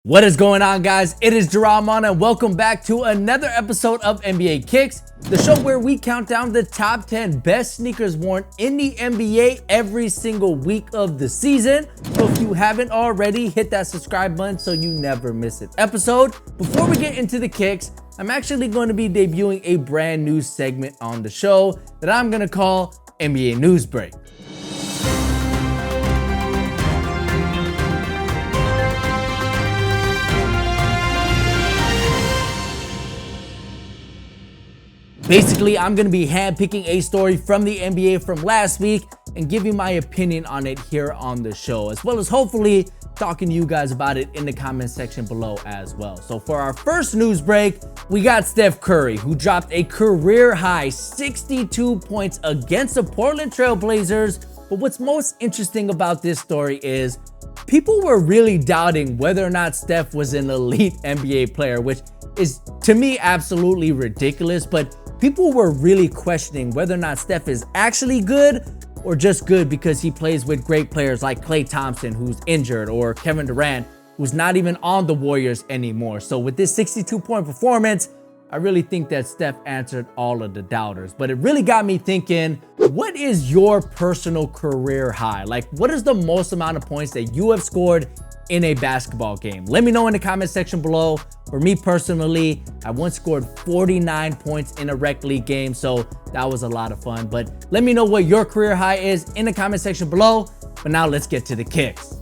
What is going on, guys? It is Durant, and welcome back to another episode of NBA Kicks, the show where we count down the top 10 best sneakers worn in the NBA every single week of the season. So if you haven't already, hit that subscribe button so you never miss an episode. Before we get into the kicks, I'm actually going to be debuting a brand new segment on the show that I'm going to call NBA News Break. Basically, I'm going to be handpicking a story from the NBA from last week and giving my opinion on it here on the show, as well as hopefully talking to you guys about it in the comment section below as well. So for our first news break, we got Steph Curry, who dropped a career high 62 points against the Portland Trail Blazers. But what's most interesting about this story is people were really doubting whether or not Steph was an elite NBA player, which is to me absolutely ridiculous. But people were really questioning whether or not Steph is actually good or just good because he plays with great players like Klay Thompson, who's injured, or Kevin Durant, who's not even on the Warriors anymore. So with this 62-point performance, I really think that Steph answered all of the doubters. But it really got me thinking, what is your personal career high? Like, what is the most amount of points that you have scored in a basketball game? Let me know in the comment section below. For me personally, I once scored 49 points in a rec league game, so that was a lot of fun. But let me know what your career high is in the comment section below. But now let's get to the kicks.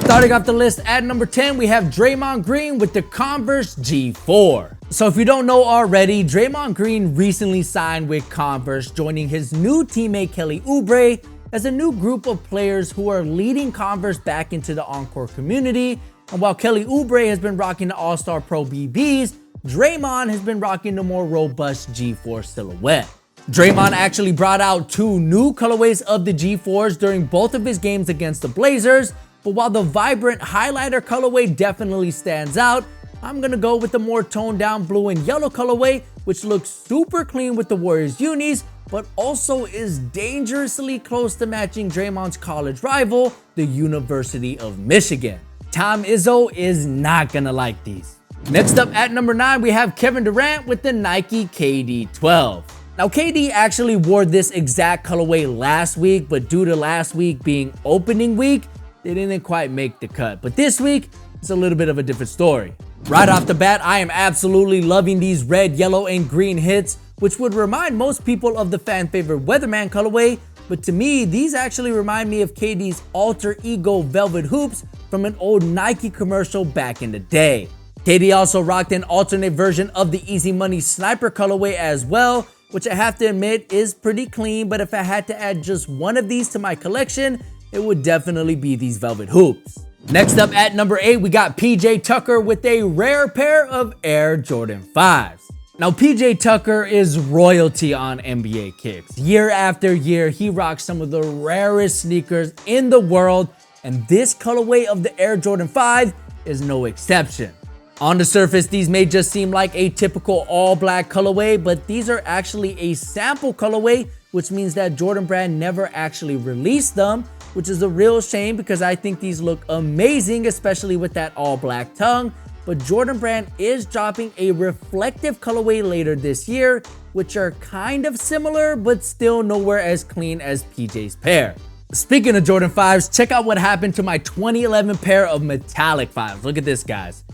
Starting off the list at number 10, we have Draymond Green with the Converse G4. So if you don't know already, Draymond Green recently signed with Converse, joining his new teammate Kelly Oubre as a new group of players who are leading Converse back into the Encore community. And while Kelly Oubre has been rocking the All-Star Pro BBs, Draymond has been rocking the more robust G4 silhouette. Draymond actually brought out two new colorways of the G4s during both of his games against the Blazers. But while the vibrant highlighter colorway definitely stands out, I'm gonna go with the more toned down blue and yellow colorway, which looks super clean with the Warriors unis, but also is dangerously close to matching Draymond's college rival, the University of Michigan. Tom Izzo is not gonna like these. Next up at number 9, we have Kevin Durant with the Nike KD 12. Now, KD actually wore this exact colorway last week, but due to last week being opening week, they didn't quite make the cut. But this week, it's a little bit of a different story. Right off the bat, I am absolutely loving these red, yellow, and green hits, which would remind most people of the fan favorite Weatherman colorway. But to me, these actually remind me of KD's alter ego velvet hoops from an old Nike commercial back in the day. KD also rocked an alternate version of the Easy Money Sniper colorway as well, which I have to admit is pretty clean. But if I had to add just one of these to my collection, it would definitely be these velvet hoops. Next up at number 8, we got PJ Tucker with a rare pair of Air Jordan 5s. Now, PJ Tucker is royalty on NBA Kicks. Year after year, he rocks some of the rarest sneakers in the world, and this colorway of the Air Jordan 5 is no exception. On the surface, these may just seem like a typical all-black colorway, but these are actually a sample colorway, which means that Jordan Brand never actually released them, which is a real shame because I think these look amazing, especially with that all-black tongue. But Jordan Brand is dropping a reflective colorway later this year, which are kind of similar, but still nowhere as clean as PJ's pair. Speaking of Jordan 5s, check out what happened to my 2011 pair of metallic 5s. Look at this, guys.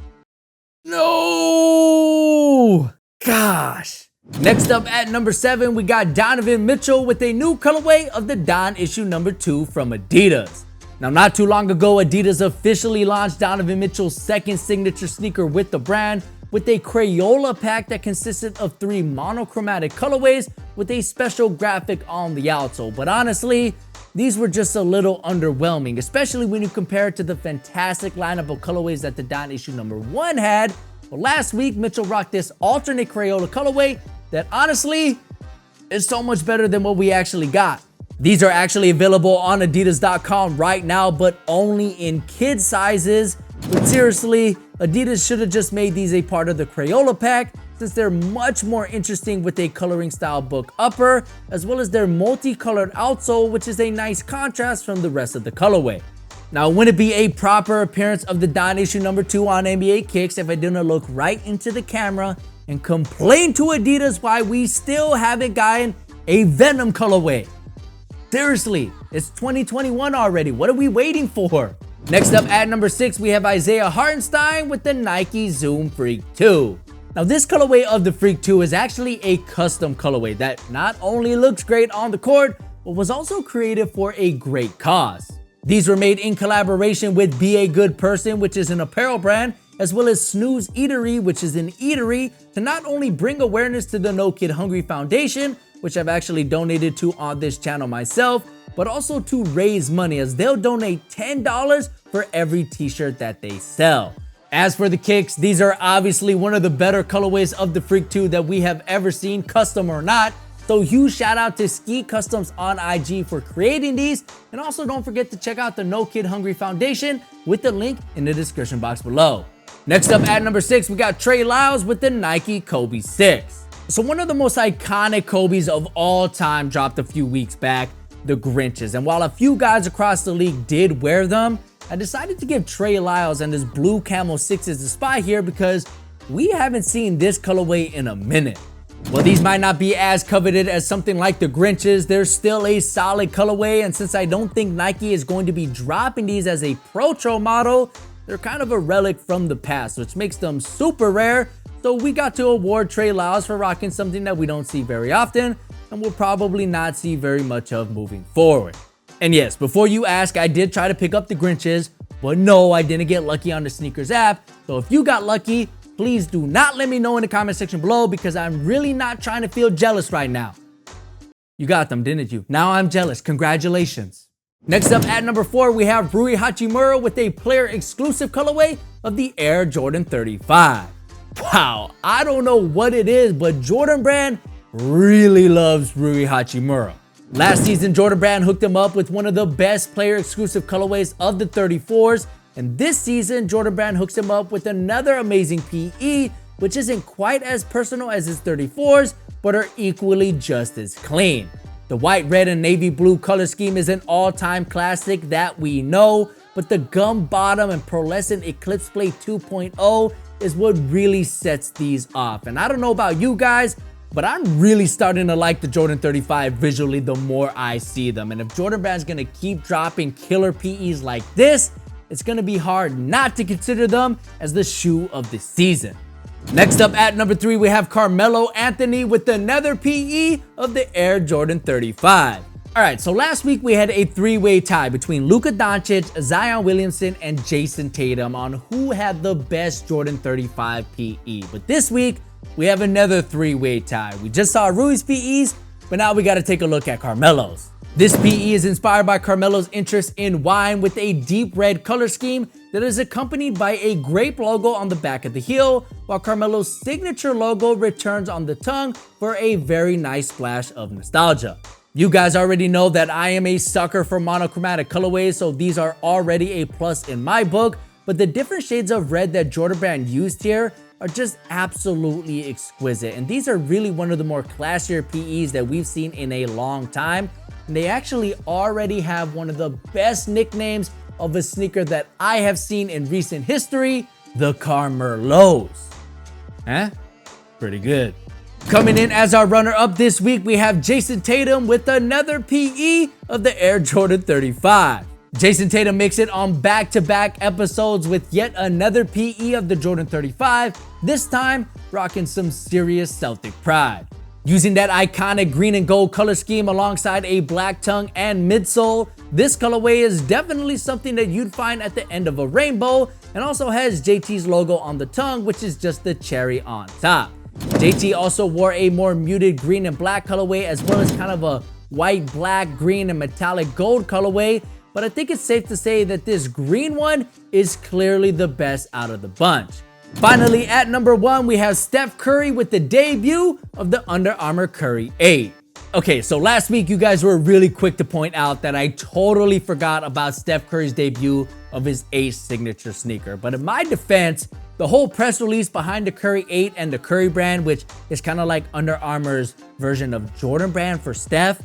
No! Gosh. Next up at number 7, we got Donovan Mitchell with a new colorway of the Don issue number 2 from Adidas. Now, not too long ago, Adidas officially launched Donovan Mitchell's second signature sneaker with the brand, with a Crayola pack that consisted of 3 monochromatic colorways with a special graphic on the outsole. But honestly, these were just a little underwhelming, especially when you compare it to the fantastic lineup of colorways that the Don issue number 1 had. Well, last week, Mitchell rocked this alternate Crayola colorway that honestly is so much better than what we actually got. These are actually available on adidas.com right now, but only in kid sizes. But seriously, Adidas should have just made these a part of the Crayola pack since they're much more interesting with a coloring style book upper, as well as their multicolored outsole, which is a nice contrast from the rest of the colorway. Now, wouldn't it be a proper appearance of the Don issue number 2 on NBA Kicks if I didn't look right into the camera and complain to Adidas why we still haven't gotten a Venom colorway? Seriously, it's 2021 already. What are we waiting for? Next up at number 6, we have Isaiah Hartenstein with the Nike Zoom Freak 2. Now, this colorway of the Freak 2 is actually a custom colorway that not only looks great on the court, but was also created for a great cause. These were made in collaboration with Be a Good Person, which is an apparel brand, as well as Snooze Eatery, which is an eatery, to not only bring awareness to the No Kid Hungry Foundation, which I've actually donated to on this channel myself, but also to raise money, as they'll donate $10 for every t-shirt that they sell. As for the kicks, these are obviously one of the better colorways of the Freak 2 that we have ever seen, custom or not. So huge shout out to Ski Customs on IG for creating these. And also don't forget to check out the No Kid Hungry Foundation with the link in the description box below. Next up at number 6, we got Trey Lewis with the Nike Kobe 6. So one of the most iconic Kobe's of all time dropped a few weeks back, the Grinches. And while a few guys across the league did wear them, I decided to give Trey Lewis and his blue camo 6s a spot here because we haven't seen this colorway in a minute. While these might not be as coveted as something like the Grinches, they're still a solid colorway, and since I don't think Nike is going to be dropping these as a Pro model, they're kind of a relic from the past, which makes them super rare. So we got to award Trey Lewis for rocking something that we don't see very often, and we'll probably not see very much of moving forward. And yes, before you ask, I did try to pick up the Grinches, but no, I didn't get lucky on the sneakers app. So if you got lucky, please do not let me know in the comment section below, because I'm really not trying to feel jealous right now. You got them, didn't you? Now I'm jealous. Congratulations. Next up at number 4, we have Rui Hachimura with a player exclusive colorway of the Air Jordan 35. Wow, I don't know what it is, but Jordan Brand really loves Rui Hachimura. Last season, Jordan Brand hooked him up with one of the best player exclusive colorways of the 34s. And this season, Jordan Brand hooks him up with another amazing PE, which isn't quite as personal as his 34s, but are equally just as clean. The white, red, and navy blue color scheme is an all-time classic that we know, but the gum bottom and pearlescent Eclipse Plate 2.0 is what really sets these off. And I don't know about you guys, but I'm really starting to like the Jordan 35 visually the more I see them. And if Jordan Brand's gonna keep dropping killer PEs like this, it's gonna be hard not to consider them as the shoe of the season. Next up at number 3, we have Carmelo Anthony with another PE of the Air Jordan 35. All right, so last week we had a 3-way tie between Luka Doncic, Zion Williamson, and Jayson Tatum on who had the best Jordan 35 PE. But this week, we have another 3-way tie. We just saw Rui's PEs, but now we gotta take a look at Carmelo's. This PE is inspired by Carmelo's interest in wine with a deep red color scheme that is accompanied by a grape logo on the back of the heel, while Carmelo's signature logo returns on the tongue for a very nice splash of nostalgia. You guys already know that I am a sucker for monochromatic colorways, so these are already a plus in my book, but the different shades of red that Jordan Brand used here are just absolutely exquisite, and these are really one of the more classier PEs that we've seen in a long time. And they actually already have one of the best nicknames of a sneaker that I have seen in recent history, the Carmelos. Huh? Pretty good. Coming in as our runner-up this week, we have Jayson Tatum with another PE of the Air Jordan 35. Jayson Tatum makes it on back-to-back episodes with yet another PE of the Jordan 35, this time rocking some serious Celtic pride. Using that iconic green and gold color scheme alongside a black tongue and midsole, this colorway is definitely something that you'd find at the end of a rainbow, and also has JT's logo on the tongue, which is just the cherry on top. JT also wore a more muted green and black colorway, as well as kind of a white, black, green, and metallic gold colorway, but I think it's safe to say that this green one is clearly the best out of the bunch. Finally, at number 1, we have Steph Curry with the debut of the Under Armour Curry 8. Okay, so last week you guys were really quick to point out that I totally forgot about Steph Curry's debut of his 8 signature sneaker. But in my defense, The whole press release behind the Curry 8 and the Curry brand, which is kind of like Under Armour's version of Jordan brand for Steph,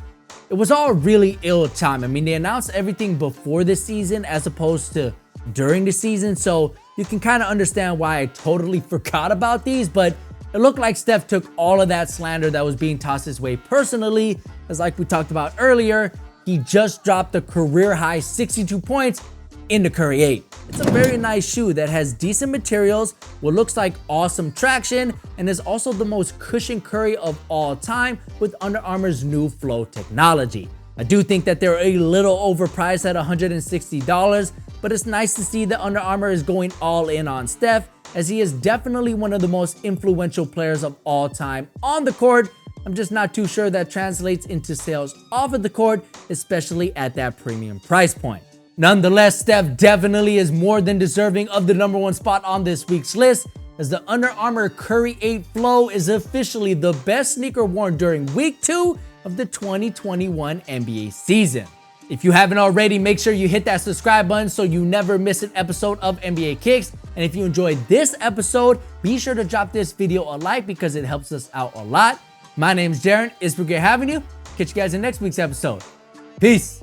it was all really ill time. I mean, they announced everything before the season as opposed to during the season, so you can kind of understand why I totally forgot about these, but it looked like Steph took all of that slander that was being tossed his way personally, as like we talked about earlier, he just dropped a career high 62 points in the Curry 8. It's a very nice shoe that has decent materials, what looks like awesome traction, and is also the most cushioned Curry of all time with Under Armour's new Flow technology. I do think that they're a little overpriced at $160, but it's nice to see that Under Armour is going all in on Steph, as he is definitely one of the most influential players of all time on the court. I'm just not too sure that translates into sales off of the court, especially at that premium price point. Nonetheless, Steph definitely is more than deserving of the #1 spot on this week's list, as the Under Armour Curry 8 Flow is officially the best sneaker worn during week 2 of the 2021 NBA season. If you haven't already, make sure you hit that subscribe button so you never miss an episode of NBA Kicks. And if you enjoyed this episode, be sure to drop this video a like because it helps us out a lot. My name's Darren. It's been great having you. Catch you guys in next week's episode. Peace.